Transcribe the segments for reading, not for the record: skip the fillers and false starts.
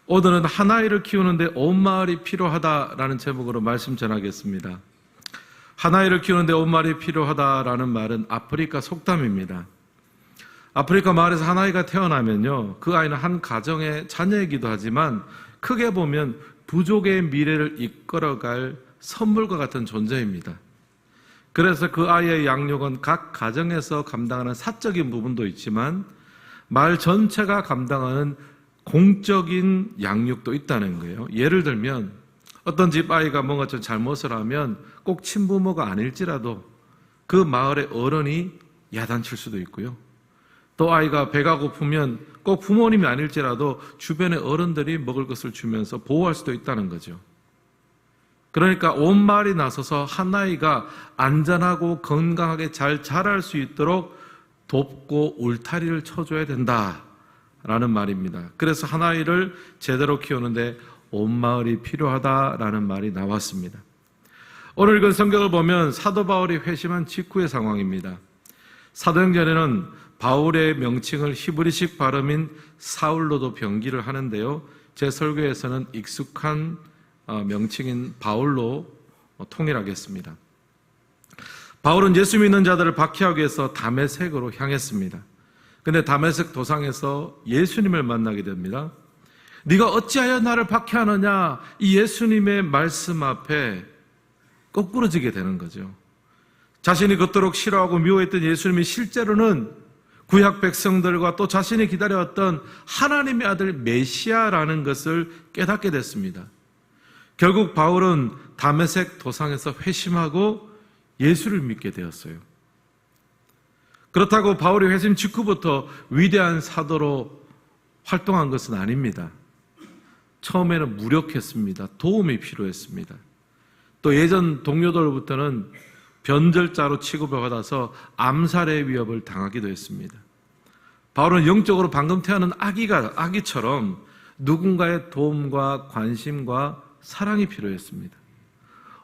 오늘은 한 아이를 키우는데 온 마을이 필요하다라는 제목으로 말씀 전하겠습니다. 한 아이를 키우는데 온 마을이 필요하다라는 말은 아프리카 속담입니다. 아프리카 마을에서 한 아이가 태어나면요, 그 아이는 한 가정의 자녀이기도 하지만 크게 보면 부족의 미래를 이끌어갈 선물과 같은 존재입니다. 그래서 그 아이의 양육은 각 가정에서 감당하는 사적인 부분도 있지만 마을 전체가 감당하는 공적인 양육도 있다는 거예요. 예를 들면 어떤 집 아이가 뭔가 좀 잘못을 하면 꼭 친부모가 아닐지라도 그 마을의 어른이 야단칠 수도 있고요. 또 아이가 배가 고프면 꼭 부모님이 아닐지라도 주변의 어른들이 먹을 것을 주면서 보호할 수도 있다는 거죠. 그러니까 온 마을이 나서서 한 아이가 안전하고 건강하게 잘 자랄 수 있도록 돕고 울타리를 쳐줘야 된다라는 말입니다. 그래서 한 아이를 제대로 키우는데 온 마을이 필요하다라는 말이 나왔습니다. 오늘 읽은 성경을 보면 사도 바울이 회심한 직후의 상황입니다. 사도행전에는 바울의 명칭을 히브리식 발음인 사울로도 병기를 하는데요, 제 설교에서는 익숙한 명칭인 바울로 통일하겠습니다. 바울은 예수 믿는 자들을 박해하기 위해서 다메섹으로 향했습니다. 근데 다메섹 도상에서 예수님을 만나게 됩니다. 네가 어찌하여 나를 박해하느냐, 이 예수님의 말씀 앞에 거꾸러지게 되는 거죠. 자신이 그토록 싫어하고 미워했던 예수님이 실제로는 구약 백성들과 또 자신이 기다려왔던 하나님의 아들 메시아라는 것을 깨닫게 됐습니다. 결국 바울은 다메섹 도상에서 회심하고 예수를 믿게 되었어요. 그렇다고 바울이 회심 직후부터 위대한 사도로 활동한 것은 아닙니다. 처음에는 무력했습니다. 도움이 필요했습니다. 또 예전 동료들로부터는 변절자로 취급을 받아서 암살의 위협을 당하기도 했습니다. 바울은 영적으로 방금 태어난 아기처럼 누군가의 도움과 관심과 사랑이 필요했습니다.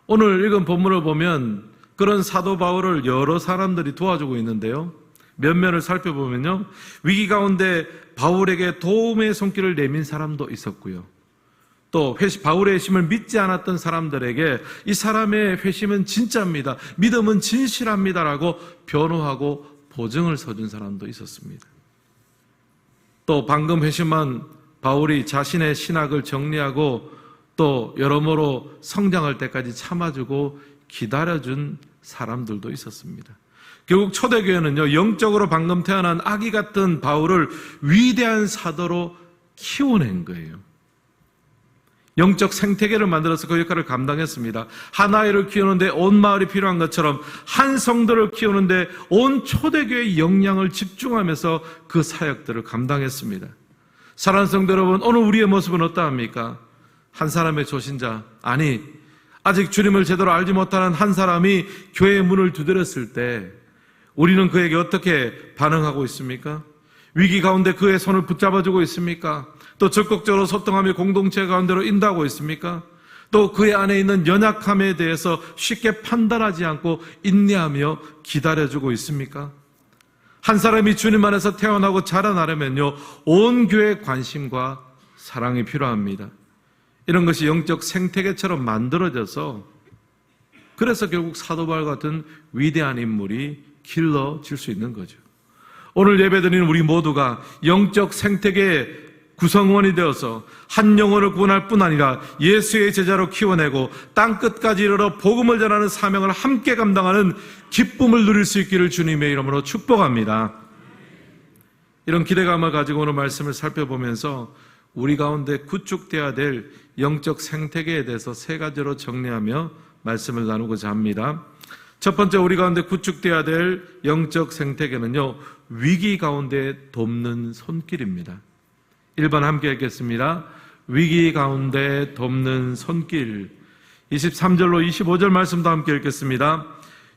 오늘 읽은 본문을 보면 그런 사도 바울을 여러 사람들이 도와주고 있는데요, 면면을 살펴보면요, 위기 가운데 바울에게 도움의 손길을 내민 사람도 있었고요, 또 바울의 회심을 믿지 않았던 사람들에게 이 사람의 회심은 진짜입니다, 믿음은 진실합니다라고 변호하고 보증을 서준 사람도 있었습니다. 또 방금 회심한 바울이 자신의 신학을 정리하고 또 여러모로 성장할 때까지 참아주고 기다려준 사람들도 있었습니다. 결국 초대교회는요, 영적으로 방금 태어난 아기 같은 바울을 위대한 사도로 키워낸 거예요. 영적 생태계를 만들어서 그 역할을 감당했습니다. 한 아이를 키우는데 온 마을이 필요한 것처럼 한 성도를 키우는데 온 초대교회의 역량을 집중하면서 그 사역들을 감당했습니다. 사랑하는 성도 여러분, 오늘 우리의 모습은 어떠합니까? 한 사람의 조신자, 아니 아직 주님을 제대로 알지 못하는 한 사람이 교회의 문을 두드렸을 때 우리는 그에게 어떻게 반응하고 있습니까? 위기 가운데 그의 손을 붙잡아주고 있습니까? 또 적극적으로 소통하며 공동체 가운데로 인도하고 있습니까? 또 그의 안에 있는 연약함에 대해서 쉽게 판단하지 않고 인내하며 기다려주고 있습니까? 한 사람이 주님 안에서 태어나고 자라나려면요, 온 교회의 관심과 사랑이 필요합니다. 이런 것이 영적 생태계처럼 만들어져서 그래서 결국 사도 바울 같은 위대한 인물이 길러질 수 있는 거죠. 오늘 예배드리는 우리 모두가 영적 생태계의 구성원이 되어서 한 영혼을 구원할 뿐 아니라 예수의 제자로 키워내고 땅끝까지 이르러 복음을 전하는 사명을 함께 감당하는 기쁨을 누릴 수 있기를 주님의 이름으로 축복합니다. 이런 기대감을 가지고 오늘 말씀을 살펴보면서 우리 가운데 구축되어야 될 영적 생태계에 대해서 세 가지로 정리하며 말씀을 나누고자 합니다. 첫 번째, 우리 가운데 구축되어야 될 영적 생태계는요, 위기 가운데 돕는 손길입니다. 1번 함께 읽겠습니다. 위기 가운데 돕는 손길. 23절로 25절 말씀도 함께 읽겠습니다.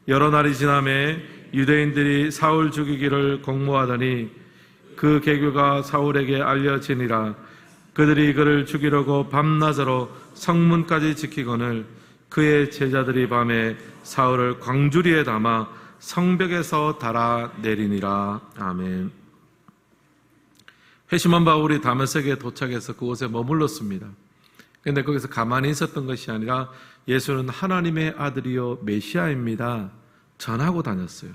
여러 날이 지나매 유대인들이 사울 죽이기를 공모하더니 그 계교가 사울에게 알려지니라. 그들이 그를 죽이려고 밤낮으로 성문까지 지키거늘 그의 제자들이 밤에 사울을 광주리에 담아 성벽에서 달아내리니라. 아멘. 회심한 바울이 다메섹에 도착해서 그곳에 머물렀습니다. 그런데 거기서 가만히 있었던 것이 아니라 예수는 하나님의 아들이요 메시아입니다 전하고 다녔어요.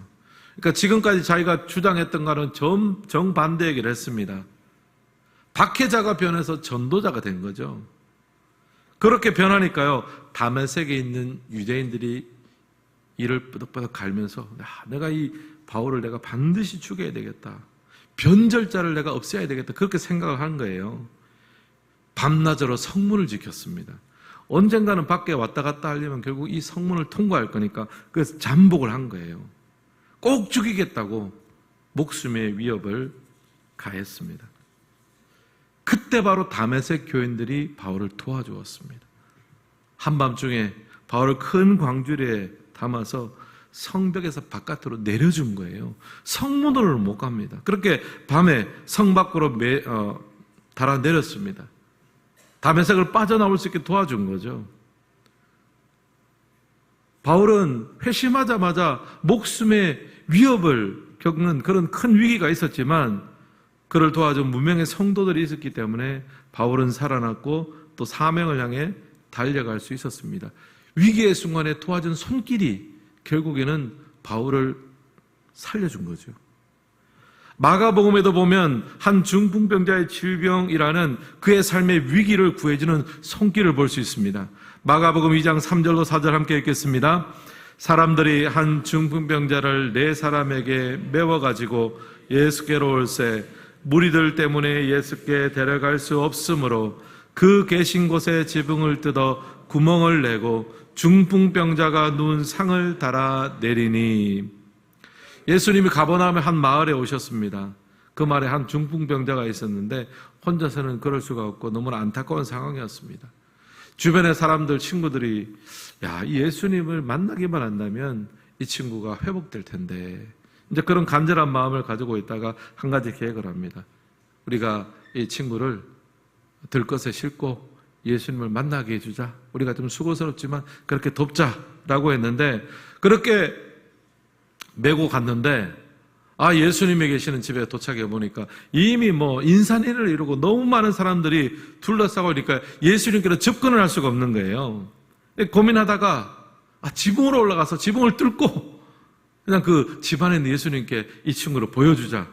그러니까 지금까지 자기가 주장했던 거는 정반대 얘기를 했습니다. 박해자가 변해서 전도자가 된 거죠. 그렇게 변하니까요, 다메섹에 있는 유대인들이 이를 끄덕끄덕 갈면서 내가 이 바울을 내가 반드시 죽여야 되겠다, 변절자를 내가 없애야 되겠다, 그렇게 생각을 한 거예요. 밤낮으로 성문을 지켰습니다. 언젠가는 밖에 왔다 갔다 하려면 결국 이 성문을 통과할 거니까 그래서 잠복을 한 거예요. 꼭 죽이겠다고 목숨의 위협을 가했습니다. 그때 바로 다메섹 교인들이 바울을 도와주었습니다. 한밤중에 바울을 큰 광주리에 담아서 성벽에서 바깥으로 내려준 거예요. 성문으로 못 갑니다. 그렇게 밤에 성 밖으로 달아 내렸습니다. 다메섹을 빠져나올 수 있게 도와준 거죠. 바울은 회심하자마자 목숨의 위협을 겪는 그런 큰 위기가 있었지만 그를 도와준 무명의 성도들이 있었기 때문에 바울은 살아났고 또 사명을 향해 달려갈 수 있었습니다. 위기의 순간에 도와준 손길이 결국에는 바울을 살려준 거죠. 마가복음에도 보면 한 중풍병자의 질병이라는 그의 삶의 위기를 구해주는 손길을 볼 수 있습니다. 마가복음 2장 3절로 4절 함께 읽겠습니다. 사람들이 한 중풍병자를 4사람에게 메워가지고 예수께로 올세 무리들 때문에 예수께 데려갈 수 없으므로 그 계신 곳에 지붕을 뜯어 구멍을 내고 중풍병자가 누운 상을 달아 내리니. 예수님이 가버나움의 한 마을에 오셨습니다. 그 마을에 한 중풍병자가 있었는데 혼자서는 그럴 수가 없고 너무나 안타까운 상황이었습니다. 주변의 사람들, 친구들이 이 예수님을 만나기만 한다면 이 친구가 회복될 텐데, 이제 그런 간절한 마음을 가지고 있다가 한 가지 계획을 합니다. 우리가 이 친구를 들것에 싣고 예수님을 만나게 해주자. 우리가 좀 수고스럽지만 그렇게 돕자라고 했는데, 그렇게 메고 갔는데 예수님이 계시는 집에 도착해 보니까 이미 인산인해를 이루고 너무 많은 사람들이 둘러싸고 있으니까 예수님께로 접근을 할 수가 없는 거예요. 고민하다가 지붕으로 올라가서 지붕을 뚫고 그냥 그 집안에 있는 예수님께 이 친구를 보여주자.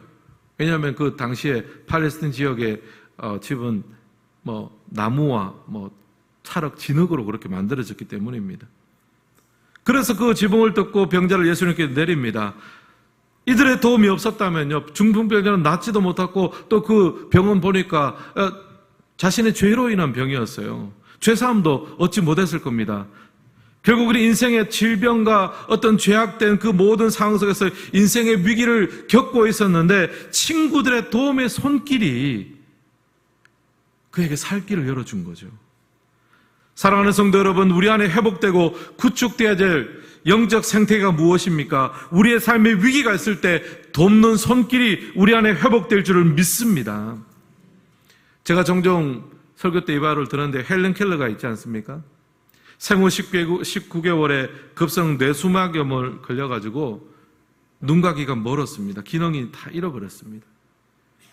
왜냐하면 그 당시에 팔레스틴 지역의 집은 나무와 찰흙, 진흙으로 그렇게 만들어졌기 때문입니다. 그래서 그 지붕을 뜯고 병자를 예수님께 내립니다. 이들의 도움이 없었다면요, 중풍병자는 낫지도 못하고 또 그 병원 보니까 자신의 죄로 인한 병이었어요. 죄사함도 얻지 못했을 겁니다. 결국 우리 인생의 질병과 어떤 죄악된 그 모든 상황 속에서 인생의 위기를 겪고 있었는데 친구들의 도움의 손길이 그에게 살 길을 열어준 거죠. 사랑하는 성도 여러분, 우리 안에 회복되고 구축되어야 될 영적 생태계가 무엇입니까? 우리의 삶에 위기가 있을 때 돕는 손길이 우리 안에 회복될 줄을 믿습니다. 제가 종종 설교 때 이 말을 들었는데 헬렌 켈러가 있지 않습니까? 생후 19개월에 급성 뇌수막염을 걸려가지고 눈과 귀가 멀었습니다. 기능이 다 잃어버렸습니다.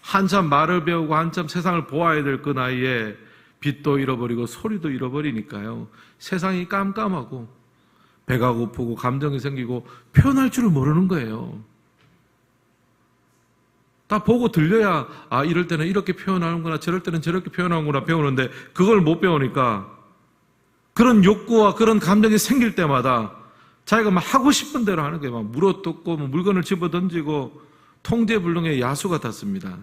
한참 말을 배우고 한참 세상을 보아야 될 그 나이에 빛도 잃어버리고 소리도 잃어버리니까요, 세상이 깜깜하고 배가 고프고 감정이 생기고 표현할 줄을 모르는 거예요. 다 보고 들려야 이럴 때는 이렇게 표현하는구나, 저럴 때는 저렇게 표현하는구나 배우는데 그걸 못 배우니까 그런 욕구와 그런 감정이 생길 때마다 자기가 막 하고 싶은 대로 하는 게 막 물어뜯고 물건을 집어던지고 통제불능의 야수 같았습니다.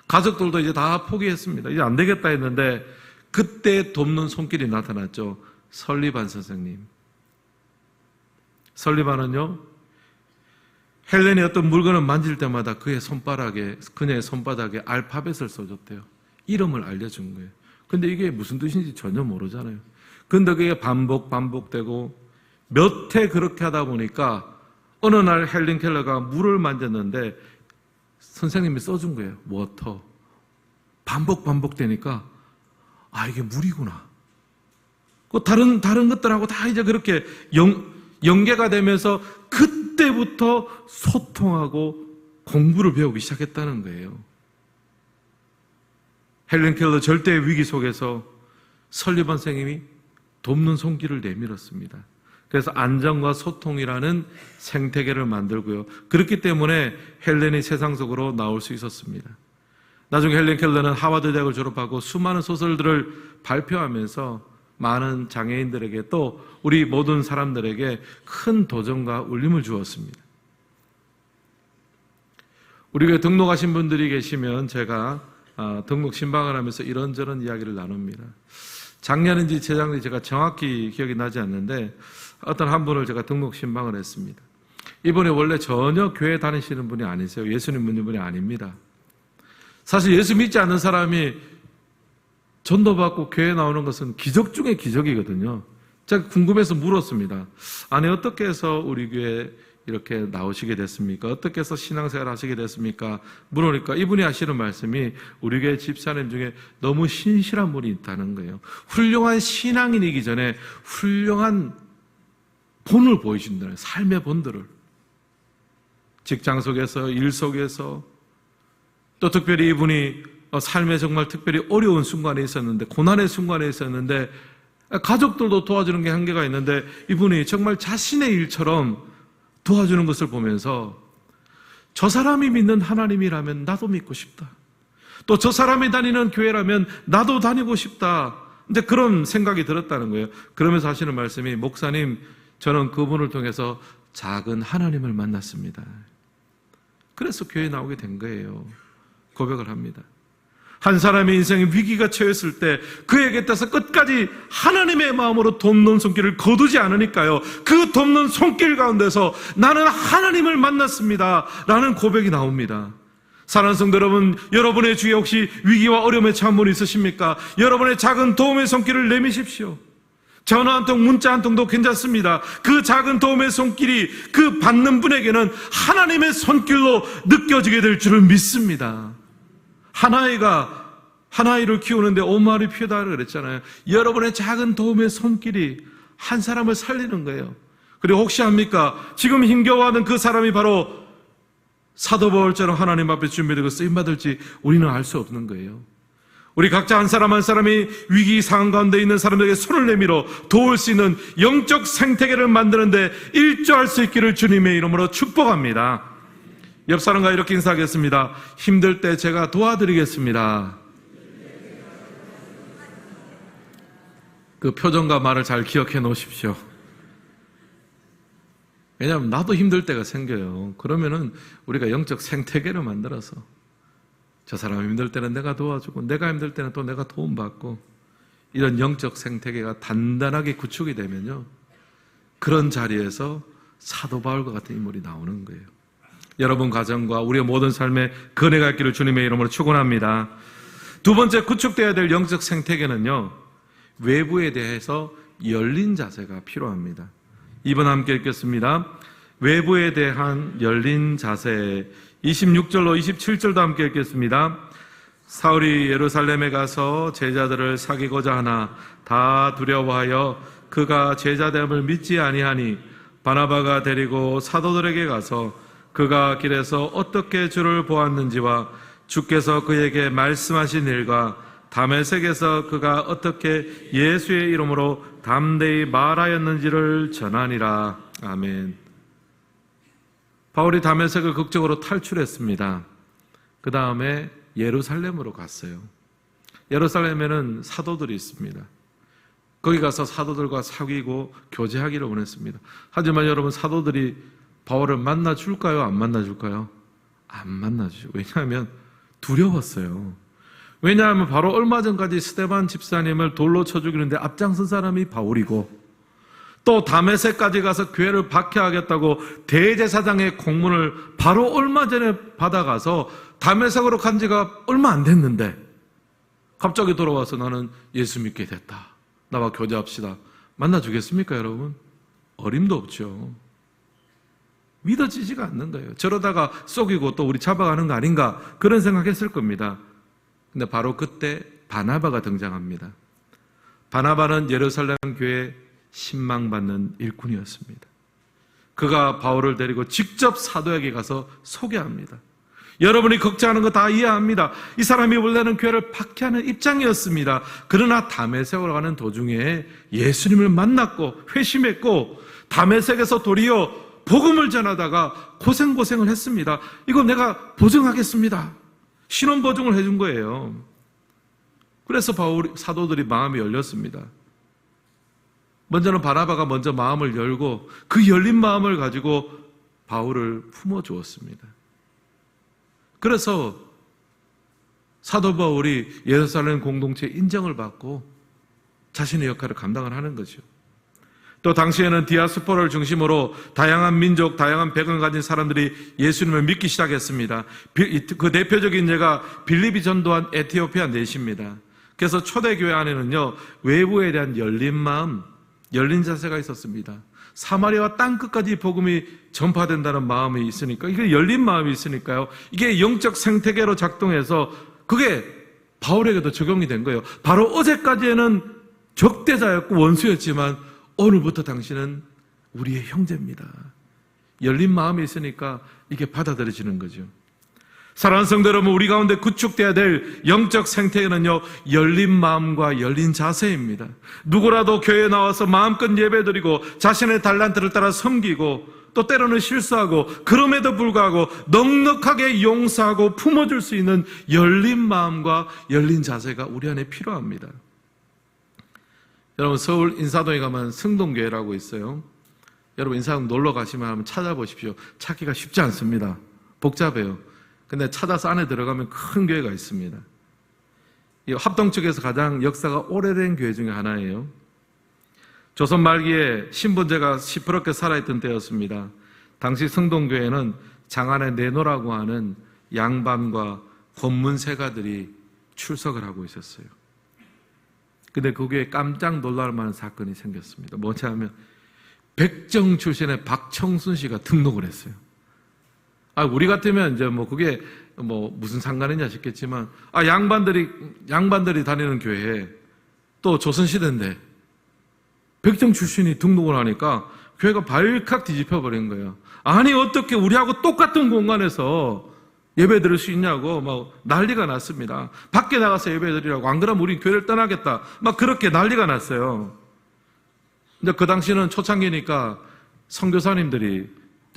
가족들도 이제 다 포기했습니다. 이제 안 되겠다 했는데 그때 돕는 손길이 나타났죠. 설리반 선생님. 설리반은요, 헬렌이 어떤 물건을 만질 때마다 그녀의 손바닥에 알파벳을 써줬대요. 이름을 알려준 거예요. 근데 이게 무슨 뜻인지 전혀 모르잖아요. 근데 그게 반복되고 몇 해 그렇게 하다 보니까 어느 날 헬렌 켈러가 물을 만졌는데 선생님이 써준 거예요. 워터. 반복되니까 이게 물이구나. 다른 것들하고 다 이제 그렇게 연계가 되면서 그때부터 소통하고 공부를 배우기 시작했다는 거예요. 헬렌 켈러 절대의 위기 속에서 설리번 선생님이 돕는 손길을 내밀었습니다. 그래서 안정과 소통이라는 생태계를 만들고요. 그렇기 때문에 헬렌이 세상 속으로 나올 수 있었습니다. 나중에 헬렌 켈러는 하버드 대학을 졸업하고 수많은 소설들을 발표하면서 많은 장애인들에게 또 우리 모든 사람들에게 큰 도전과 울림을 주었습니다. 우리 교회 등록하신 분들이 계시면 제가 등록 신방을 하면서 이런저런 이야기를 나눕니다. 작년인지 재작년인지 제가 정확히 기억이 나지 않는데 어떤 한 분을 제가 등록 신방을 했습니다. 이분이 원래 전혀 교회 다니시는 분이 아니세요. 예수님 믿는 분이 아닙니다. 사실 예수 믿지 않는 사람이 전도받고 교회에 나오는 것은 기적 중에 기적이거든요. 제가 궁금해서 물었습니다. 아니 어떻게 해서 우리 교회에 이렇게 나오시게 됐습니까? 어떻게 해서 신앙생활 하시게 됐습니까? 물으니까 이분이 하시는 말씀이 우리 교회 집사님 중에 너무 신실한 분이 있다는 거예요. 훌륭한 신앙인이기 전에 훌륭한 본을 보여준다는 삶의 본들을 직장 속에서 일 속에서 또 특별히 이분이 삶에 정말 특별히 어려운 순간에 있었는데 고난의 순간에 있었는데 가족들도 도와주는 게 한계가 있는데 이분이 정말 자신의 일처럼 도와주는 것을 보면서 저 사람이 믿는 하나님이라면 나도 믿고 싶다. 또 저 사람이 다니는 교회라면 나도 다니고 싶다. 근데 그런 생각이 들었다는 거예요. 그러면서 하시는 말씀이 목사님 저는 그분을 통해서 작은 하나님을 만났습니다. 그래서 교회에 나오게 된 거예요. 고백을 합니다. 한 사람의 인생에 위기가 처했을 때 그에게 따라서 끝까지 하나님의 마음으로 돕는 손길을 거두지 않으니까요. 그 돕는 손길 가운데서 나는 하나님을 만났습니다 라는 고백이 나옵니다. 사랑하는 성도 여러분, 여러분의 주위에 혹시 위기와 어려움에 처한 분이 있으십니까? 여러분의 작은 도움의 손길을 내미십시오. 전화 한 통, 문자 한 통도 괜찮습니다. 그 작은 도움의 손길이 그 받는 분에게는 하나님의 손길로 느껴지게 될 줄을 믿습니다. 한 아이를 키우는데 5마리 피우다 그랬잖아요. 여러분의 작은 도움의 손길이 한 사람을 살리는 거예요. 그리고 혹시 합니까? 지금 힘겨워하는 그 사람이 바로 사도 바울처럼 하나님 앞에 준비되고 쓰임받을지 우리는 알 수 없는 거예요. 우리 각자 한 사람 한 사람이 위기 상황 가운데 있는 사람들에게 손을 내밀어 도울 수 있는 영적 생태계를 만드는데 일조할 수 있기를 주님의 이름으로 축복합니다. 옆 사람과 이렇게 인사하겠습니다. 힘들 때 제가 도와드리겠습니다. 그 표정과 말을 잘 기억해 놓으십시오. 왜냐하면 나도 힘들 때가 생겨요. 그러면은 우리가 영적 생태계를 만들어서 저 사람이 힘들 때는 내가 도와주고 내가 힘들 때는 또 내가 도움받고 이런 영적 생태계가 단단하게 구축이 되면요. 그런 자리에서 사도 바울과 같은 인물이 나오는 거예요. 여러분 가정과 우리의 모든 삶에 건해가 있기를 주님의 이름으로 축원합니다. 두 번째 구축되어야 될 영적 생태계는요. 외부에 대해서 열린 자세가 필요합니다. 2번 함께 읽겠습니다. 외부에 대한 열린 자세 26절로 27절도 함께 읽겠습니다. 사울이 예루살렘에 가서 제자들을 사귀고자 하나 다 두려워하여 그가 제자됨을 믿지 아니하니 바나바가 데리고 사도들에게 가서 그가 길에서 어떻게 주를 보았는지와 주께서 그에게 말씀하신 일과 다메섹에서 그가 어떻게 예수의 이름으로 담대히 말하였는지를 전하니라. 아멘. 바울이 다메섹을 극적으로 탈출했습니다. 그 다음에 예루살렘으로 갔어요. 예루살렘에는 사도들이 있습니다. 거기 가서 사도들과 사귀고 교제하기를 원했습니다. 하지만 여러분 사도들이 바울을 만나줄까요? 안 만나줄까요? 안 만나주죠. 왜냐하면 두려웠어요. 왜냐하면 바로 얼마 전까지 스데반 집사님을 돌로 쳐 죽이는데 앞장선 사람이 바울이고 또 다메섹까지 가서 교회를 박해하겠다고 대제사장의 공문을 바로 얼마 전에 받아가서 다메섹으로 간 지가 얼마 안 됐는데 갑자기 돌아와서 나는 예수 믿게 됐다. 나와 교제합시다. 만나주겠습니까 여러분? 어림도 없죠. 믿어지지가 않는 거예요. 저러다가 속이고 또 우리 잡아가는 거 아닌가 그런 생각했을 겁니다. 근데 바로 그때 바나바가 등장합니다. 바나바는 예루살렘 교회에 신망받는 일꾼이었습니다. 그가 바울을 데리고 직접 사도에게 가서 소개합니다. 여러분이 걱정하는 거 다 이해합니다. 이 사람이 원래는 교회를 박해하는 입장이었습니다. 그러나 다메섹으로 가는 도중에 예수님을 만났고 회심했고 다메섹에서 도리어 복음을 전하다가 고생을 했습니다. 이거 내가 보증하겠습니다. 신원 보증을 해준 거예요. 그래서 사도들이 마음이 열렸습니다. 먼저는 바나바가 먼저 마음을 열고 그 열린 마음을 가지고 바울을 품어주었습니다. 그래서 사도 바울이 예루살렘 공동체 인정을 받고 자신의 역할을 감당을 하는 거죠. 또 당시에는 디아스포라를 중심으로 다양한 민족, 다양한 배경을 가진 사람들이 예수님을 믿기 시작했습니다. 그 대표적인 예가 빌립이 전도한 에티오피아 내시입니다. 그래서 초대교회 안에는요, 외부에 대한 열린 마음, 열린 자세가 있었습니다. 사마리아와 땅끝까지 복음이 전파된다는 마음이 있으니까, 이게 열린 마음이 있으니까요, 이게 영적 생태계로 작동해서 그게 바울에게도 적용이 된 거예요. 바로 어제까지에는 적대자였고 원수였지만 오늘부터 당신은 우리의 형제입니다. 열린 마음이 있으니까 이게 받아들여지는 거죠. 사랑하는 성도 여러분, 우리 가운데 구축되어야 될 영적 생태계는요, 열린 마음과 열린 자세입니다. 누구라도 교회에 나와서 마음껏 예배드리고 자신의 달란트를 따라 섬기고 또 때로는 실수하고 그럼에도 불구하고 넉넉하게 용서하고 품어줄 수 있는 열린 마음과 열린 자세가 우리 안에 필요합니다. 여러분, 서울 인사동에 가면 승동교회라고 있어요. 여러분, 인사동 놀러 가시면 한번 찾아보십시오. 찾기가 쉽지 않습니다. 복잡해요. 근데 찾아서 안에 들어가면 큰 교회가 있습니다. 이 합동 측에서 가장 역사가 오래된 교회 중에 하나예요. 조선 말기에 신분제가 시퍼렇게 살아있던 때였습니다. 당시 승동교회는 장안에 내노라고 하는 양반과 권문세가들이 출석을 하고 있었어요. 근데 그 교회에 깜짝 놀랄 만한 사건이 생겼습니다. 뭐냐 하면 백정 출신의 박청순 씨가 등록을 했어요. 우리 같으면 이제 그게 무슨 상관이냐 싶겠지만, 양반들이 다니는 교회에 또 조선시대인데 백정 출신이 등록을 하니까 교회가 발칵 뒤집혀 버린 거예요. 아니, 어떻게 우리하고 똑같은 공간에서 예배 드릴 수 있냐고 난리가 났습니다. 밖에 나가서 예배 드리라고, 안 그러면 우리 교회를 떠나겠다, 그렇게 난리가 났어요. 근데 그 당시는 초창기니까 선교사님들이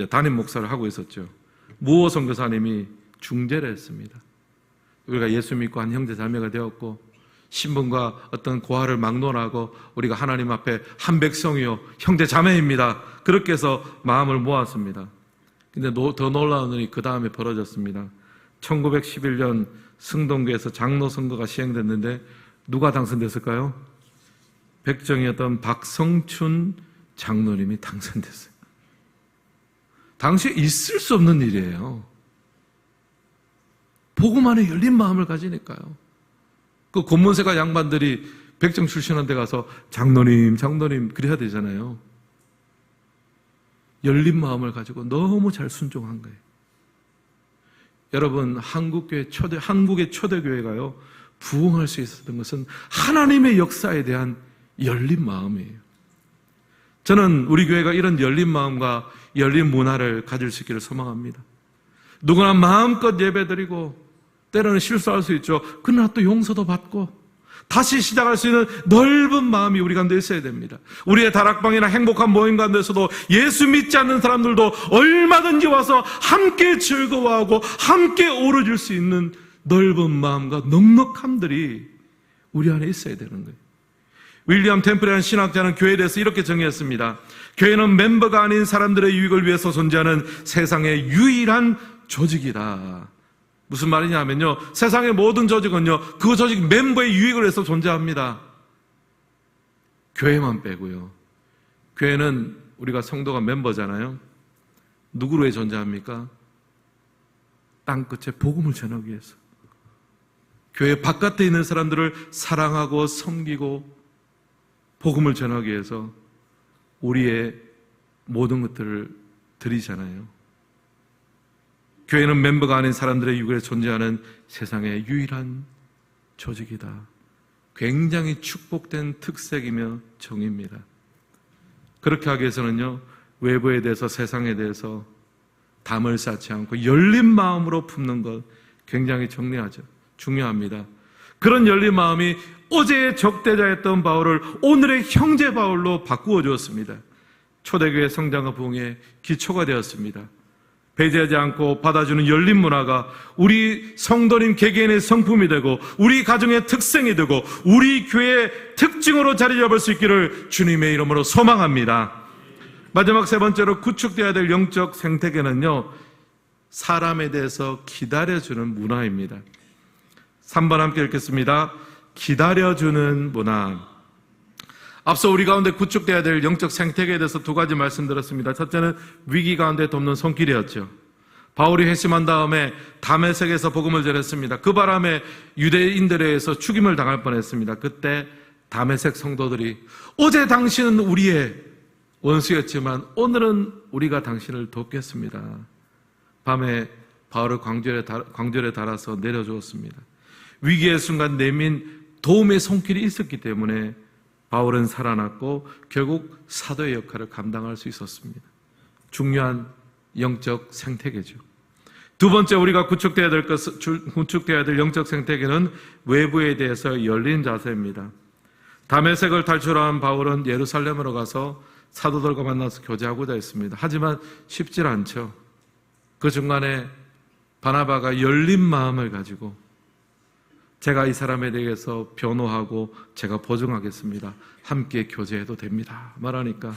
담임 목사를 하고 있었죠. 무호 선교사님이 중재를 했습니다. 우리가 예수 믿고 한 형제 자매가 되었고 신분과 어떤 고하를 막론하고 우리가 하나님 앞에 한 백성이요 형제 자매입니다. 그렇게 해서 마음을 모았습니다. 근데 더 놀라운 일이 그 다음에 벌어졌습니다. 1911년 승동교에서 장로 선거가 시행됐는데 누가 당선됐을까요? 백정이었던 박성춘 장로님이 당선됐어요. 당시에 있을 수 없는 일이에요. 복음 안에 열린 마음을 가지니까요. 그 권문세가 양반들이 백정 출신한테 가서 장로님 그래야 되잖아요. 열린 마음을 가지고 너무 잘 순종한 거예요. 여러분, 한국의 초대교회가요, 부흥할 수 있었던 것은 하나님의 역사에 대한 열린 마음이에요. 저는 우리 교회가 이런 열린 마음과 열린 문화를 가질 수 있기를 소망합니다. 누구나 마음껏 예배드리고 때로는 실수할 수 있죠. 그러나 또 용서도 받고 다시 시작할 수 있는 넓은 마음이 우리 가운데 있어야 됩니다. 우리의 다락방이나 행복한 모임 가운데서도 예수 믿지 않는 사람들도 얼마든지 와서 함께 즐거워하고 함께 오르질 수 있는 넓은 마음과 넉넉함들이 우리 안에 있어야 되는 거예요. 윌리엄 템플이라는 신학자는 교회에 대해서 이렇게 정의했습니다. 교회는 멤버가 아닌 사람들의 유익을 위해서 존재하는 세상의 유일한 조직이다. 무슨 말이냐면요, 세상의 모든 조직은요, 그 조직 멤버의 유익을 위해서 존재합니다. 교회만 빼고요. 교회는 우리가 성도가 멤버잖아요. 누구로 존재합니까? 땅끝에 복음을 전하기 위해서. 교회 바깥에 있는 사람들을 사랑하고 섬기고 복음을 전하기 위해서 우리의 모든 것들을 드리잖아요. 교회는 멤버가 아닌 사람들의 유익에 존재하는 세상의 유일한 조직이다. 굉장히 축복된 특색이며 정의입니다. 그렇게 하기 위해서는요, 외부에 대해서, 세상에 대해서 담을 쌓지 않고 열린 마음으로 품는 것 굉장히 중요합니다. 그런 열린 마음이 어제의 적대자였던 바울을 오늘의 형제 바울로 바꾸어 주었습니다. 초대교회 성장과 부흥의 기초가 되었습니다. 배제하지 않고 받아주는 열린 문화가 우리 성도님 개개인의 성품이 되고 우리 가정의 특성이 되고 우리 교회의 특징으로 자리 잡을 수 있기를 주님의 이름으로 소망합니다. 마지막 세 번째로 구축되어야 될 영적 생태계는요, 사람에 대해서 기다려주는 문화입니다. 3번 함께 읽겠습니다. 기다려주는 문화. 앞서 우리 가운데 구축되어야 될 영적 생태계에 대해서 두 가지 말씀드렸습니다. 첫째는 위기 가운데 돕는 손길이었죠. 바울이 회심한 다음에 다메섹에서 복음을 전했습니다. 그 바람에 유대인들에 의해서 죽임을 당할 뻔했습니다. 그때 다메섹 성도들이 어제 당신은 우리의 원수였지만 오늘은 우리가 당신을 돕겠습니다. 밤에 바울을 광절에 달아서 내려주었습니다. 위기의 순간 내민 도움의 손길이 있었기 때문에 바울은 살아났고 결국 사도의 역할을 감당할 수 있었습니다. 중요한 영적 생태계죠. 두 번째 우리가 구축되어야 될 영적 생태계는 외부에 대해서 열린 자세입니다. 다메섹을 탈출한 바울은 예루살렘으로 가서 사도들과 만나서 교제하고자 했습니다. 하지만 쉽질 않죠. 그 중간에 바나바가 열린 마음을 가지고 제가 이 사람에 대해서 변호하고 제가 보증하겠습니다. 함께 교제해도 됩니다. 말하니까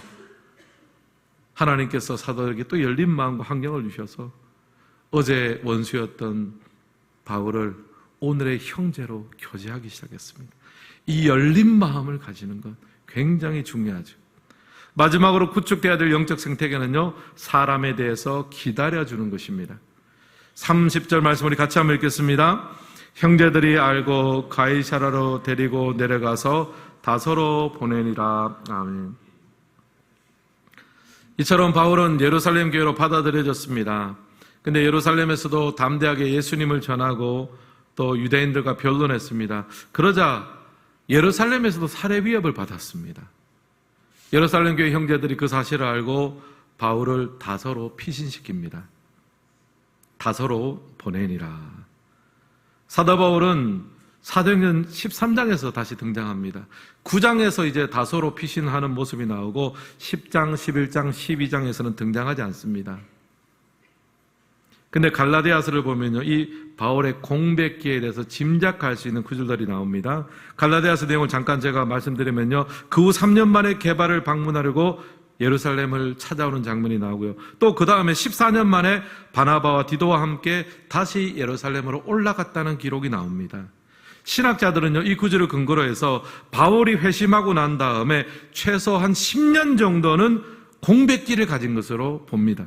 하나님께서 사도에게 또 열린 마음과 환경을 주셔서 어제 원수였던 바울을 오늘의 형제로 교제하기 시작했습니다. 이 열린 마음을 가지는 건 굉장히 중요하죠. 마지막으로 구축되어야 될 영적 생태계는요, 사람에 대해서 기다려주는 것입니다. 30절 말씀 우리 같이 한번 읽겠습니다. 형제들이 알고 가이사라로 데리고 내려가서 다소로 보내니라. 아멘. 이처럼 바울은 예루살렘 교회로 받아들여졌습니다. 근데 예루살렘에서도 담대하게 예수님을 전하고 또 유대인들과 변론했습니다. 그러자 예루살렘에서도 살해 위협을 받았습니다. 예루살렘 교회 형제들이 그 사실을 알고 바울을 다소로 피신시킵니다. 다소로 보내니라. 사도 바울은 사도행전 13장에서 다시 등장합니다. 9장에서 이제 다소로 피신하는 모습이 나오고 10장, 11장, 12장에서는 등장하지 않습니다. 근데 갈라디아서를 보면요, 이 바울의 공백기에 대해서 짐작할 수 있는 구절들이 나옵니다. 갈라디아서 내용을 잠깐 제가 말씀드리면요, 그 후 3년 만에 게바를 방문하려고 예루살렘을 찾아오는 장면이 나오고요. 또 그 다음에 14년 만에 바나바와 디도와 함께 다시 예루살렘으로 올라갔다는 기록이 나옵니다. 신학자들은요, 이 구절을 근거로 해서 바울이 회심하고 난 다음에 최소 한 10년 정도는 공백기를 가진 것으로 봅니다.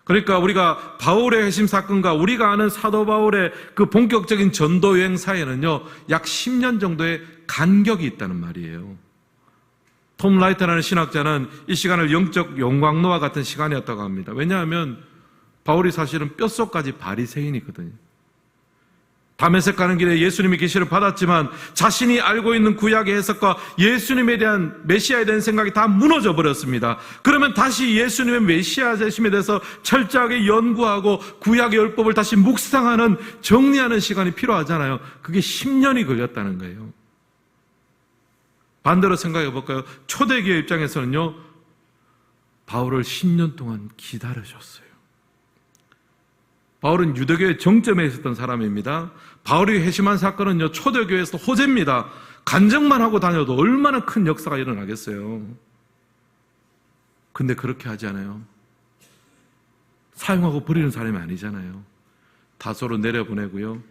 그러니까 우리가 바울의 회심 사건과 우리가 아는 사도 바울의 그 본격적인 전도 여행 사이에는요, 약 10년 정도의 간격이 있다는 말이에요. 톰 라이터라는 신학자는 이 시간을 영적 용광로와 같은 시간이었다고 합니다. 왜냐하면 바울이 사실은 뼛속까지 바리새인이거든요. 다메섹 가는 길에 예수님의 계시를 받았지만 자신이 알고 있는 구약의 해석과 예수님에 대한 메시아에 대한 생각이 다 무너져 버렸습니다. 그러면 다시 예수님의 메시아 되심에 대해서 철저하게 연구하고 구약의 율법을 다시 묵상하는, 정리하는 시간이 필요하잖아요. 그게 10년이 걸렸다는 거예요. 반대로 생각해 볼까요? 초대교회 입장에서는요, 바울을 10년 동안 기다려줬어요. 바울은 유대교의 정점에 있었던 사람입니다. 바울이 회심한 사건은요, 초대교회에서 호재입니다. 간증만 하고 다녀도 얼마나 큰 역사가 일어나겠어요. 근데 그렇게 하지 않아요. 사용하고 버리는 사람이 아니잖아요. 다소로 내려보내고요,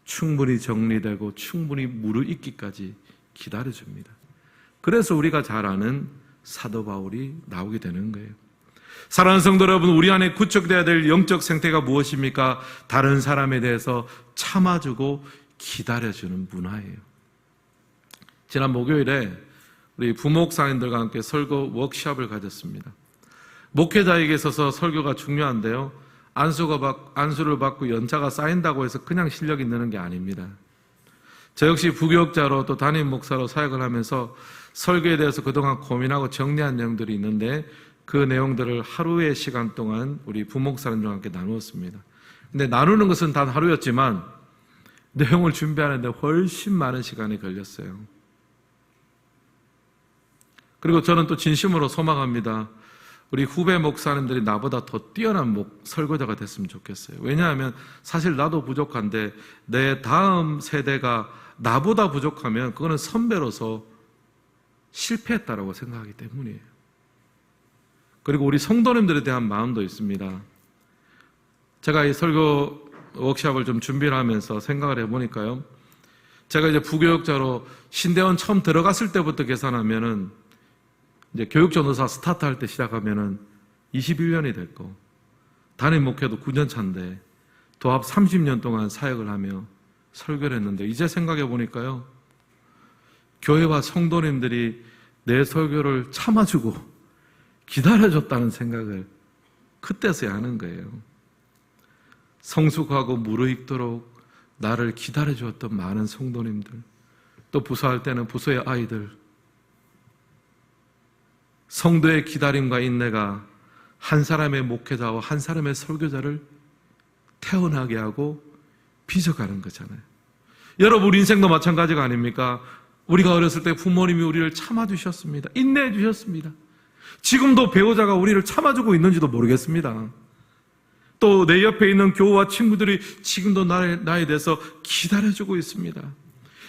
충분히 정리되고 충분히 무르익기까지 기다려줍니다. 그래서 우리가 잘 아는 사도 바울이 나오게 되는 거예요. 사랑하는 성도 여러분, 우리 안에 구축되어야 될 영적 생태가 무엇입니까? 다른 사람에 대해서 참아주고 기다려주는 문화예요. 지난 목요일에 우리 부목사님들과 함께 설교 워크숍을 가졌습니다. 목회자에게 있어서 설교가 중요한데요, 안수를 받고 연차가 쌓인다고 해서 그냥 실력이 느는 게 아닙니다. 저 역시 부교육자로 또 담임 목사로 사역을 하면서 설교에 대해서 그동안 고민하고 정리한 내용들이 있는데, 그 내용들을 하루의 시간 동안 우리 부목사님들과 함께 나누었습니다. 근데 나누는 것은 단 하루였지만 내용을 준비하는데 훨씬 많은 시간이 걸렸어요. 그리고 저는 또 진심으로 소망합니다. 우리 후배 목사님들이 나보다 더 뛰어난 설교자가 됐으면 좋겠어요. 왜냐하면 사실 나도 부족한데 내 다음 세대가 나보다 부족하면 그거는 선배로서 실패했다라고 생각하기 때문이에요. 그리고 우리 성도님들에 대한 마음도 있습니다. 제가 이 설교 워크숍을 좀 준비를 하면서 생각을 해보니까요. 제가 이제 부교육자로 신대원 처음 들어갔을 때부터 계산하면은 이제 교육전도사 스타트 할 때 시작하면은 21년이 됐고, 담임 목회도 9년 차인데, 도합 30년 동안 사역을 하며 설교를 했는데, 이제 생각해 보니까요, 교회와 성도님들이 내 설교를 참아주고 기다려줬다는 생각을 그때서야 하는 거예요. 성숙하고 무르익도록 나를 기다려주었던 많은 성도님들, 또 부서할 때는 부서의 아이들, 성도의 기다림과 인내가 한 사람의 목회자와 한 사람의 설교자를 태어나게 하고 빚어가는 거잖아요. 여러분, 우리 인생도 마찬가지가 아닙니까? 우리가 어렸을 때 부모님이 우리를 참아주셨습니다. 인내해 주셨습니다. 지금도 배우자가 우리를 참아주고 있는지도 모르겠습니다. 또 내 옆에 있는 교우와 친구들이 지금도 나에 대해서 기다려주고 있습니다.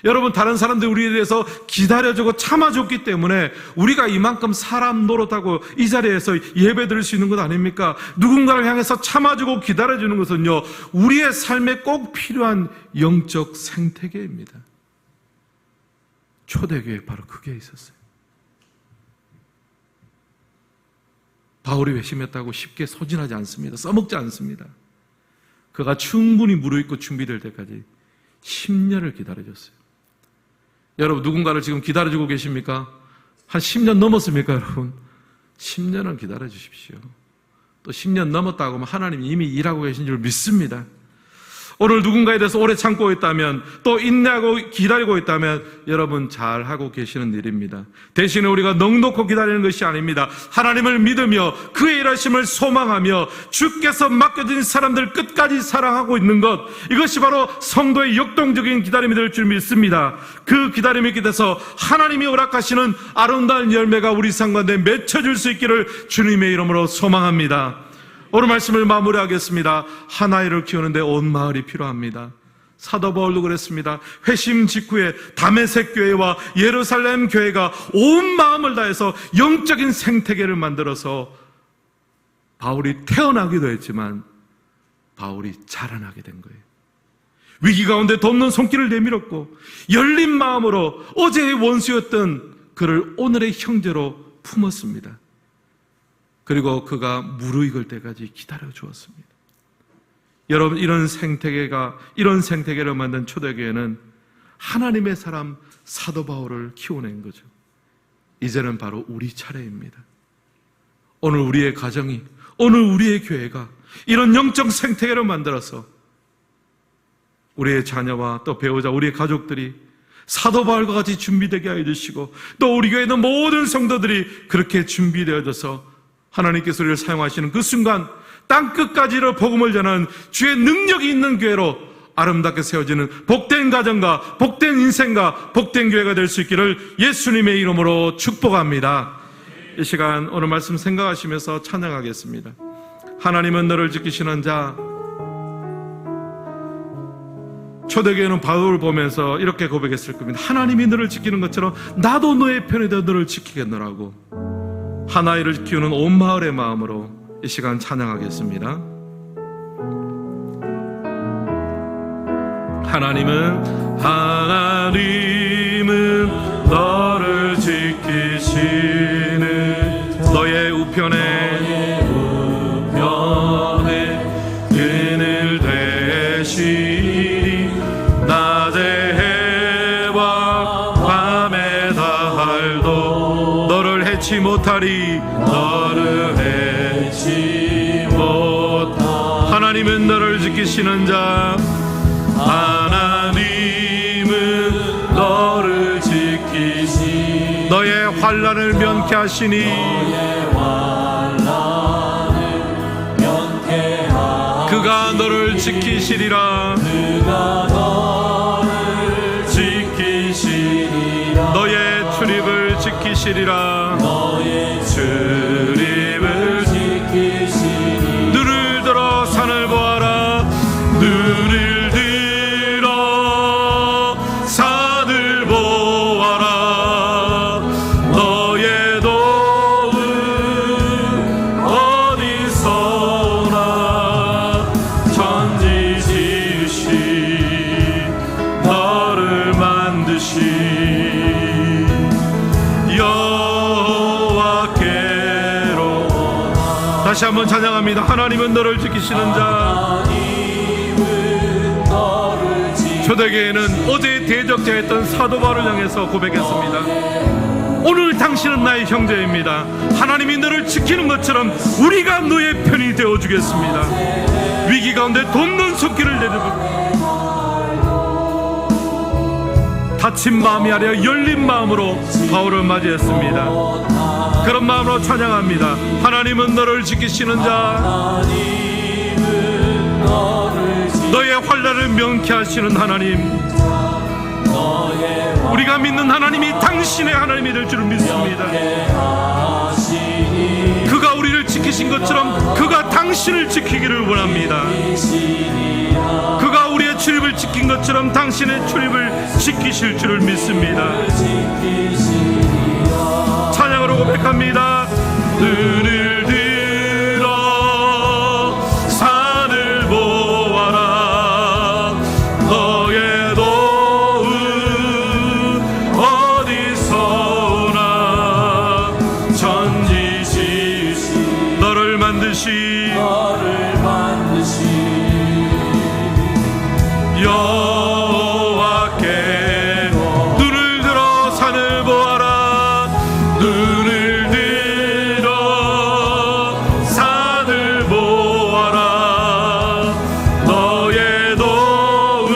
여러분, 다른 사람들이 우리에 대해서 기다려주고 참아줬기 때문에 우리가 이만큼 사람 노릇하고 이 자리에서 예배 드릴 수 있는 것 아닙니까? 누군가를 향해서 참아주고 기다려주는 것은요, 우리의 삶에 꼭 필요한 영적 생태계입니다. 초대교회에 바로 그게 있었어요. 바울이 회심했다고 쉽게 소진하지 않습니다. 써먹지 않습니다. 그가 충분히 무르익고 준비될 때까지 10년을 기다려줬어요. 여러분, 누군가를 지금 기다려주고 계십니까? 한 10년 넘었습니까, 여러분? 10년을 기다려주십시오. 또 10년 넘었다고 하면 하나님이 이미 일하고 계신 줄 믿습니다. 오늘 누군가에 대해서 오래 참고 있다면, 또 인내하고 기다리고 있다면 여러분 잘하고 계시는 일입니다. 대신에 우리가 넉넉히 기다리는 것이 아닙니다. 하나님을 믿으며 그의 일하심을 소망하며 주께서 맡겨진 사람들 끝까지 사랑하고 있는 것, 이것이 바로 성도의 역동적인 기다림이 될 줄 믿습니다. 그 기다림이 있게 돼서 하나님이 허락하시는 아름다운 열매가 우리 삶 가운데 맺혀질 수 있기를 주님의 이름으로 소망합니다. 오늘 말씀을 마무리하겠습니다. 한 아이를 키우는데 온 마을이 필요합니다. 사도 바울도 그랬습니다. 회심 직후에 다메섹 교회와 예루살렘 교회가 온 마음을 다해서 영적인 생태계를 만들어서 바울이 태어나기도 했지만 바울이 자라나게 된 거예요. 위기 가운데 돕는 손길을 내밀었고 열린 마음으로 어제의 원수였던 그를 오늘의 형제로 품었습니다. 그리고 그가 무르익을 때까지 기다려 주었습니다. 여러분, 이런 생태계를 만든 초대교회는 하나님의 사람 사도 바울을 키워낸 거죠. 이제는 바로 우리 차례입니다. 오늘 우리의 가정이, 오늘 우리의 교회가 이런 영적 생태계를 만들어서 우리의 자녀와 또 배우자, 우리의 가족들이 사도 바울과 같이 준비되게 하여 주시고, 또 우리 교회에 있는 모든 성도들이 그렇게 준비되어져서 하나님께서 우리를 사용하시는 그 순간 땅끝까지로 복음을 전하는 주의 능력이 있는 교회로 아름답게 세워지는 복된 가정과 복된 인생과 복된 교회가 될 수 있기를 예수님의 이름으로 축복합니다. 이 시간 오늘 말씀 생각하시면서 찬양하겠습니다. 하나님은 너를 지키시는 자. 초대교회는 바울을 보면서 이렇게 고백했을 겁니다. 하나님이 너를 지키는 것처럼 나도 너의 편에 되어 너를 지키겠노라고. 한 아이를 키우는 온 마을의 마음으로 이 시간 찬양하겠습니다. 하나님은 너를 지키시는 너의 우편에 그늘 되시니 낮에 해와 밤에 달도 너를 해치 못하리. 너를 해치 못하리. 하나님은 너를 지키시는 자. 하나님은 너를 지키시니 너의 환난을 면케 하시니 그가 너를 지키시리라. 너의 출입을 지키시리라. 눈을 들어 산을 보아라. 눈을 들어 산을 보아라. 너의 도움 어디서 오나. 천지 지으신 너를 만드신 다시 한번 찬양합니다. 하나님은 너를 지키시는 자. 초대교회는 어제 대적자였던 사도 바울을 향해서 고백했습니다. 오늘 당신은 나의 형제입니다. 하나님이 너를 지키는 것처럼 우리가 너의 편이 되어주겠습니다. 위기 가운데 돕는 손길을 내리고 다친 마음이 아니라 열린 마음으로 바울을 맞이했습니다. 그런 마음으로 찬양합니다. 하나님은 너를 지키시는 자. 너의 환난을 명쾌하시는 하나님. 우리가 믿는 하나님이 당신의 하나님이 될 줄을 믿습니다. 그가 우리를 지키신 것처럼 그가 당신을 지키기를 원합니다. 그가 우리의 출입을 지킨 것처럼 당신의 출입을 지키실 줄을 믿습니다. 찬양으로 고백합니다. 눈을 들어 산을 보아라. 너의 도움 어디서 오나. 천지 지으신 너를 만드신 여호와께 눈을 들어 산을 보아라. 눈을 들어 산을 보아라. 너의 도움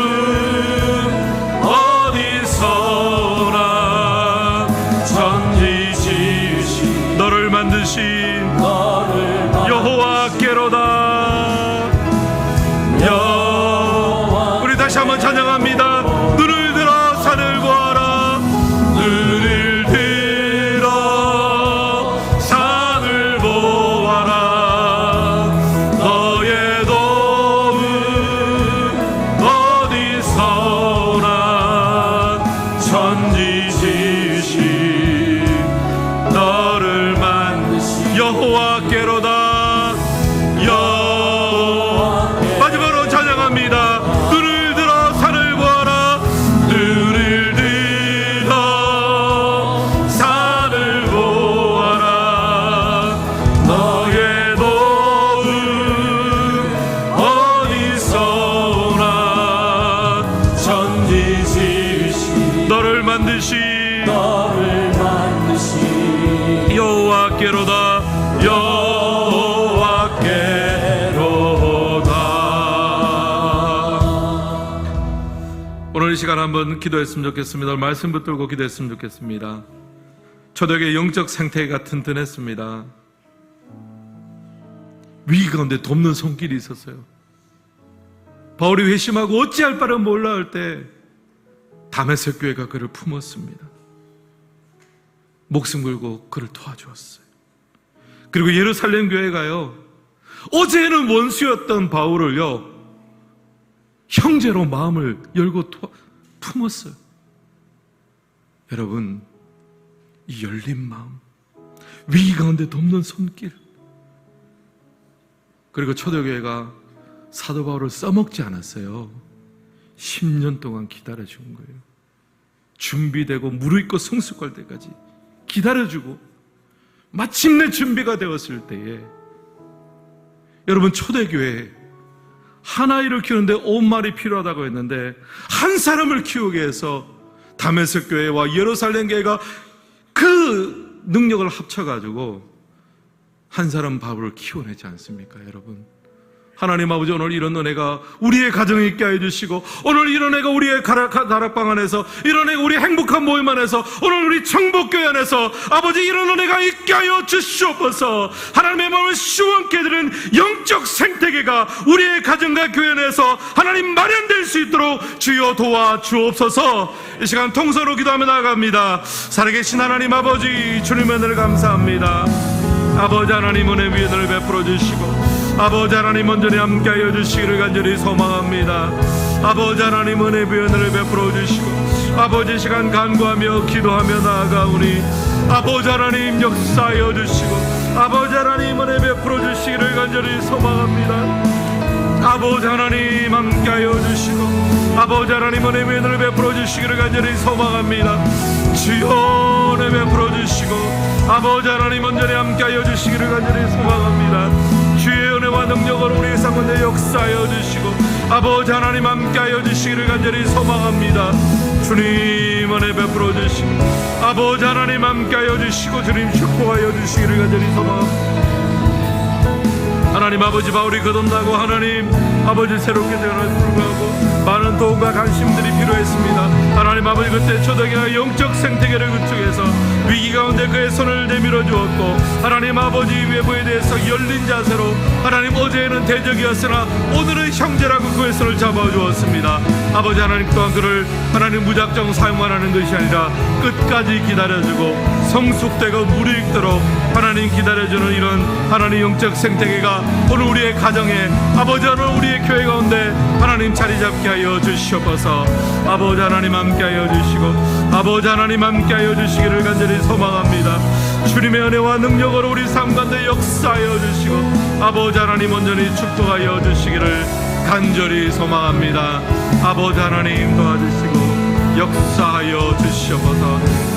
어디서 오나. 천지 지으신 너를 만드신 여호와께로다. 우리 다시 한번 찬양합니다. 눈을 들어 산을 보아라. 눈을 들어 산을 보아라. 너의 도움 어디서 오나. 천지 지으신 너를 만드신 여호와께로다. 마지막으로 찬양합니다. 눈을 들어 산을 보아라. 눈을 들어 산을 보아라. 너의 도움 어디서 오나. 천지 지으신 너를 만드신 여호와께로다. 오늘 이 시간 한번 기도했으면 좋겠습니다. 말씀 붙들고 기도했으면 좋겠습니다. 초대교회 영적 생태가 튼튼했습니다. 위기 가운데 돕는 손길이 있었어요. 바울이 회심하고 어찌할 바를 몰라 할 때 다메섹 교회가 그를 품었습니다. 목숨 걸고 그를 도와주었어요. 그리고 예루살렘 교회가요, 어제는 원수였던 바울을요 형제로 마음을 열고 품었어요. 여러분, 이 열린 마음, 위기 가운데 돕는 손길, 그리고 초대교회가 사도 바울을 써먹지 않았어요. 10년 동안 기다려준 거예요. 준비되고 무르익고 성숙할 때까지 기다려주고 마침내 준비가 되었을 때에, 여러분, 초대교회 한 아이를 키우는데 온 말이 필요하다고 했는데 한 사람을 키우게 해서 다메섹 교회와 예루살렘 교회가 그 능력을 합쳐가지고 한 사람 바울을 키워내지 않습니까? 여러분, 하나님 아버지, 오늘 이런 은혜가 우리의 가정에 있게 해주시고, 오늘 이런 은혜가 우리의 다락방 안에서, 이런 은혜가 우리 행복한 모임 안에서, 오늘 우리 청복교회 안에서 아버지 이런 은혜가 있게 하여 주시옵소서. 하나님의 마음을 시원케 해드리는 영적 생태계가 우리의 가정과 교회 안에서 하나님 마련될 수 있도록 주여 도와주옵소서. 이 시간 통성으로 기도하며 나아갑니다. 살아계신 하나님 아버지, 주님의 은혜를 감사합니다. 아버지 하나님, 은혜 위에 늘 베풀어 주시고, 아버지 하나님 온전히 함께하여 주시기를 간절히 소망합니다. 아버지 하나님, 은혜 위에 늘 베풀어 주시고, 아버지 시간 간구하며 기도하며 나아가오니 아버지 하나님 역사하여 주시고, 아버지 하나님 은혜 베풀어 주시기를 간절히 소망합니다. 아버지 하나님 함께하여 주시고, 아버지 하나님 은혜 위에 늘 베풀어 주시기를 간절히 소망합니다. 주여 은혜 베풀어 주시고, 아버지 하나님 온전히 함께하여 주시기를 간절히 소망합니다. 주의 은혜와 능력으로 우리 상원에 역사하여 주시고, 아버지 하나님 함께하여 주시기를 간절히 소망합니다. 주님 은혜 베풀어 주시고, 아버지 하나님 함께하여 주시고, 주님 축복하여 주시기를 간절히 소망합니다. 하나님 아버지, 바울이 거듭나고 하나님 아버지 새롭게 되어날 불구하고 많은 도움과 관심들이 필요했습니다. 하나님 아버지, 그때 초대교회가 영적 생태계를 구축해서 위기 가운데 그의 손을 내밀어 주었고, 하나님 아버지 외부에 대해서 열린 자세로 하나님 어제는 대적이었으나 오늘은 형제라고 그의 손을 잡아주었습니다. 아버지 하나님 또한 그를 하나님 무작정 사용만 하는 것이 아니라 끝까지 기다려주고 성숙되고 물이 있도록 하나님 기다려주는 이런 하나님 영적 생태계가 오늘 우리의 가정에, 아버지 오늘 우리의 교회 가운데 하나님 자리 잡게 하여 주시옵소서. 아버지 하나님 함께하여 주시고, 아버지 하나님 함께하여 주시기를 간절히 소망합니다. 주님의 은혜와 능력으로 우리 삶 가운데 역사하여 주시고, 아버지 하나님 온전히 축복하여 주시기를 간절히 소망합니다. 아버지 하나님 도와주시고 역사하여 주시옵소서.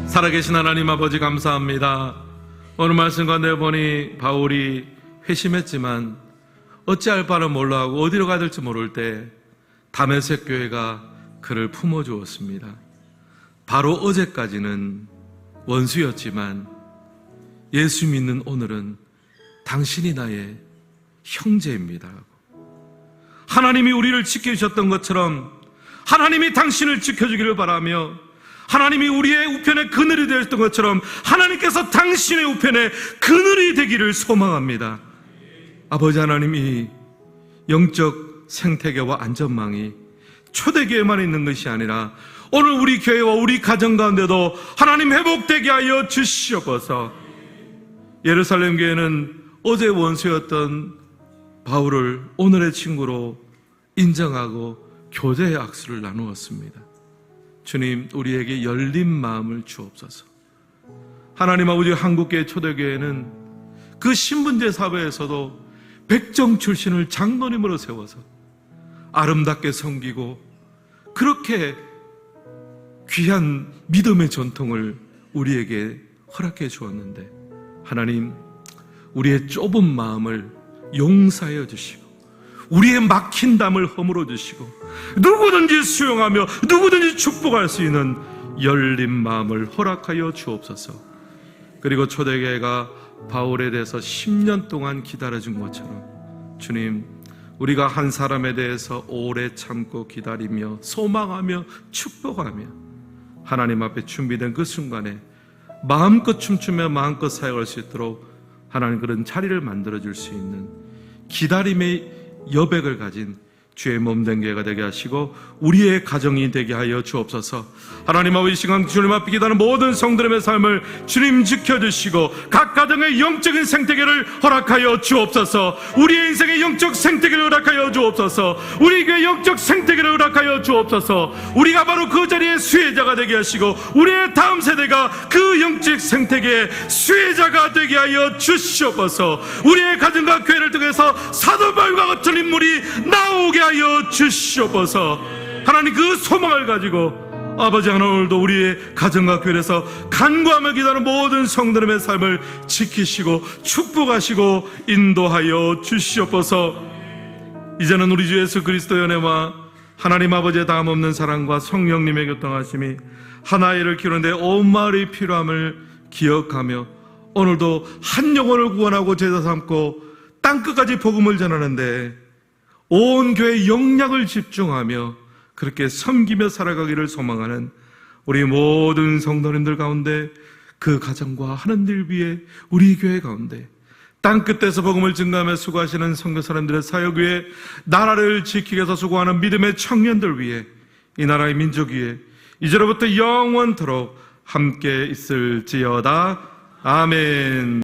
살아계신 하나님 아버지, 감사합니다. 오늘 말씀 가운데 보니 바울이 회심했지만 어찌할 바를 몰라 하고 어디로 가야 될지 모를 때 다메섹 교회가 그를 품어주었습니다. 바로 어제까지는 원수였지만 예수 믿는 오늘은 당신이 나의 형제입니다. 하나님이 우리를 지켜주셨던 것처럼 하나님이 당신을 지켜주기를 바라며, 하나님이 우리의 우편의 그늘이 되었던 것처럼 하나님께서 당신의 우편의 그늘이 되기를 소망합니다. 아버지 하나님이 영적 생태계와 안전망이 초대교회만 있는 것이 아니라 오늘 우리 교회와 우리 가정 가운데도 하나님 회복되게 하여 주시옵소서. 예루살렘 교회는 어제 원수였던 바울을 오늘의 친구로 인정하고 교제의 악수를 나누었습니다. 주님, 우리에게 열린 마음을 주옵소서. 하나님 아버지, 한국교회 초대교회는 그 신분제 사회에서도 백정 출신을 장로님으로 세워서 아름답게 섬기고 그렇게 귀한 믿음의 전통을 우리에게 허락해 주었는데, 하나님, 우리의 좁은 마음을 용서하여 주시고 우리의 막힌 담을 허물어 주시고 누구든지 수용하며 누구든지 축복할 수 있는 열린 마음을 허락하여 주옵소서. 그리고 초대교회가 바울에 대해서 10년 동안 기다려준 것처럼 주님, 우리가 한 사람에 대해서 오래 참고 기다리며 소망하며 축복하며 하나님 앞에 준비된 그 순간에 마음껏 춤추며 마음껏 사역할 수 있도록 하나님 그런 자리를 만들어줄 수 있는 기다림의 여백을 가진 주의 몸된 교회가 되게 하시고 우리의 가정이 되게 하여 주옵소서. 하나님 아버지, 이 시간 주님 앞에 기도하는 모든 성도님의 삶을 주님 지켜주시고 각 가정의 영적인 생태계를 허락하여 주옵소서. 우리의 인생의 영적 생태계를 허락하여 주옵소서. 우리 교회의 영적 생태계를 허락하여 주옵소서. 우리가 바로 그 자리의 수혜자가 되게 하시고 우리의 다음 세대가 그 영적 생태계의 수혜자가 되게 하여 주시옵소서. 우리의 가정과 교회를 통해서 사도 바울과 같은 인물이 나오게 하여 주시옵소서. 하나님, 그 소망을 가지고 아버지 하나님, 오늘도 우리의 가정과 교회에서 간구하며 기도하는 모든 성도님의 삶을 지키시고 축복하시고 인도하여 주시옵소서. 이제는 우리 주 예수 그리스도의 은혜와 하나님 아버지의 다함없는 사랑과 성령님의 교통하심이 하나의 일을 키우는데 온 마을의 필요함을 기억하며 오늘도 한 영혼을 구원하고 제자 삼고 땅끝까지 복음을 전하는데 온 교회의 역량을 집중하며 그렇게 섬기며 살아가기를 소망하는 우리 모든 성도님들 가운데, 그 가정과 하나님들 위해 우리 교회 가운데 땅끝에서 복음을 증거하며 수고하시는 선교사님들의 사역 위에, 나라를 지키기 위해서 수고하는 믿음의 청년들 위해, 이 나라의 민족 위에 이제로부터 영원토록 함께 있을지어다. 아멘.